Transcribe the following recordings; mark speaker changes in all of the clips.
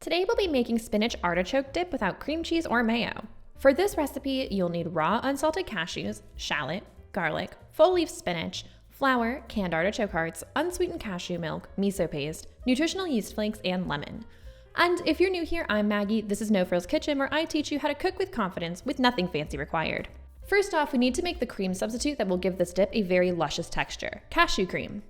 Speaker 1: Today we'll be making spinach artichoke dip without cream cheese or mayo. For this recipe, you'll need raw unsalted cashews, shallot, garlic, full leaf spinach, flour, canned artichoke hearts, unsweetened cashew milk, miso paste, nutritional yeast flakes, and lemon. And if you're new here, I'm Maggie. This is No Frills Kitchen, where I teach you how to cook with confidence with nothing fancy required. First off, we need to make the cream substitute that will give this dip a very luscious texture, cashew cream.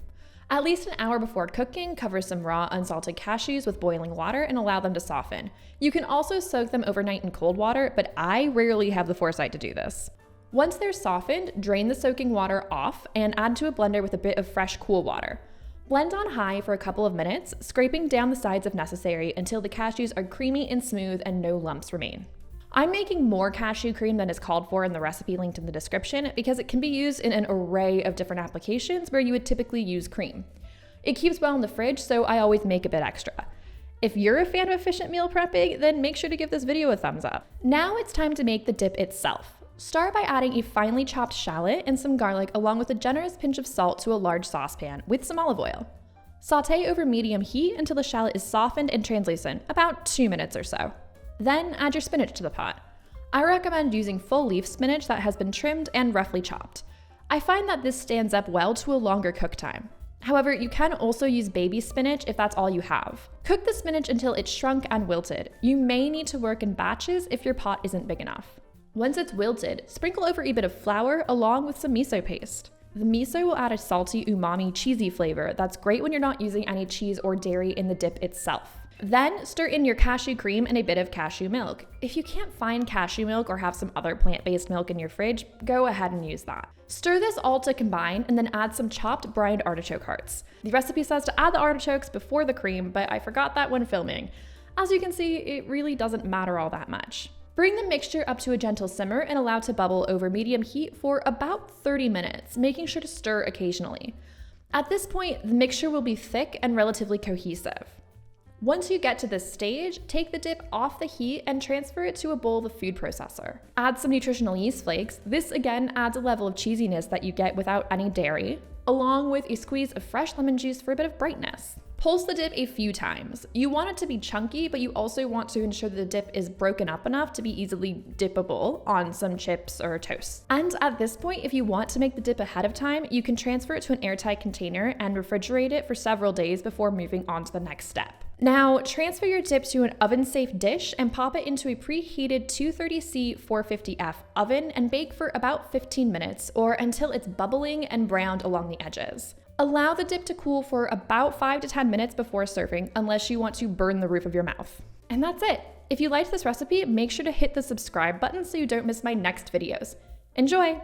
Speaker 1: At least an hour before cooking, cover some raw unsalted cashews with boiling water and allow them to soften. You can also soak them overnight in cold water, but I rarely have the foresight to do this. Once they're softened, drain the soaking water off and add to a blender with a bit of fresh, cool water. Blend on high for a couple of minutes, scraping down the sides if necessary until the cashews are creamy and smooth and no lumps remain. I'm making more cashew cream than is called for in the recipe linked in the description because it can be used in an array of different applications where you would typically use cream. It keeps well in the fridge, so I always make a bit extra. If you're a fan of efficient meal prepping, then make sure to give this video a thumbs up. Now it's time to make the dip itself. Start by adding a finely chopped shallot and some garlic along with a generous pinch of salt to a large saucepan with some olive oil. Sauté over medium heat until the shallot is softened and translucent, about 2 minutes or so. Then add your spinach to the pot. I recommend using full leaf spinach that has been trimmed and roughly chopped. I find that this stands up well to a longer cook time. However, you can also use baby spinach if that's all you have. Cook the spinach until it's shrunk and wilted. You may need to work in batches if your pot isn't big enough. Once it's wilted, sprinkle over a bit of flour along with some miso paste. The miso will add a salty, umami, cheesy flavor that's great when you're not using any cheese or dairy in the dip itself. Then stir in your cashew cream and a bit of cashew milk. If you can't find cashew milk or have some other plant-based milk in your fridge, go ahead and use that. Stir this all to combine and then add some chopped brined artichoke hearts. The recipe says to add the artichokes before the cream, but I forgot that when filming. As you can see, it really doesn't matter all that much. Bring the mixture up to a gentle simmer and allow to bubble over medium heat for about 30 minutes, making sure to stir occasionally. At this point, the mixture will be thick and relatively cohesive. Once you get to this stage, take the dip off the heat and transfer it to a bowl of the food processor. Add some nutritional yeast flakes. This again adds a level of cheesiness that you get without any dairy, along with a squeeze of fresh lemon juice for a bit of brightness. Pulse the dip a few times. You want it to be chunky, but you also want to ensure that the dip is broken up enough to be easily dippable on some chips or toast. And at this point, if you want to make the dip ahead of time, you can transfer it to an airtight container and refrigerate it for several days before moving on to the next step. Now, transfer your dip to an oven-safe dish and pop it into a preheated 230C 450F oven and bake for about 15 minutes or until it's bubbling and browned along the edges. Allow the dip to cool for about 5 to 10 minutes before serving, unless you want to burn the roof of your mouth. And that's it. If you liked this recipe, make sure to hit the subscribe button so you don't miss my next videos. Enjoy!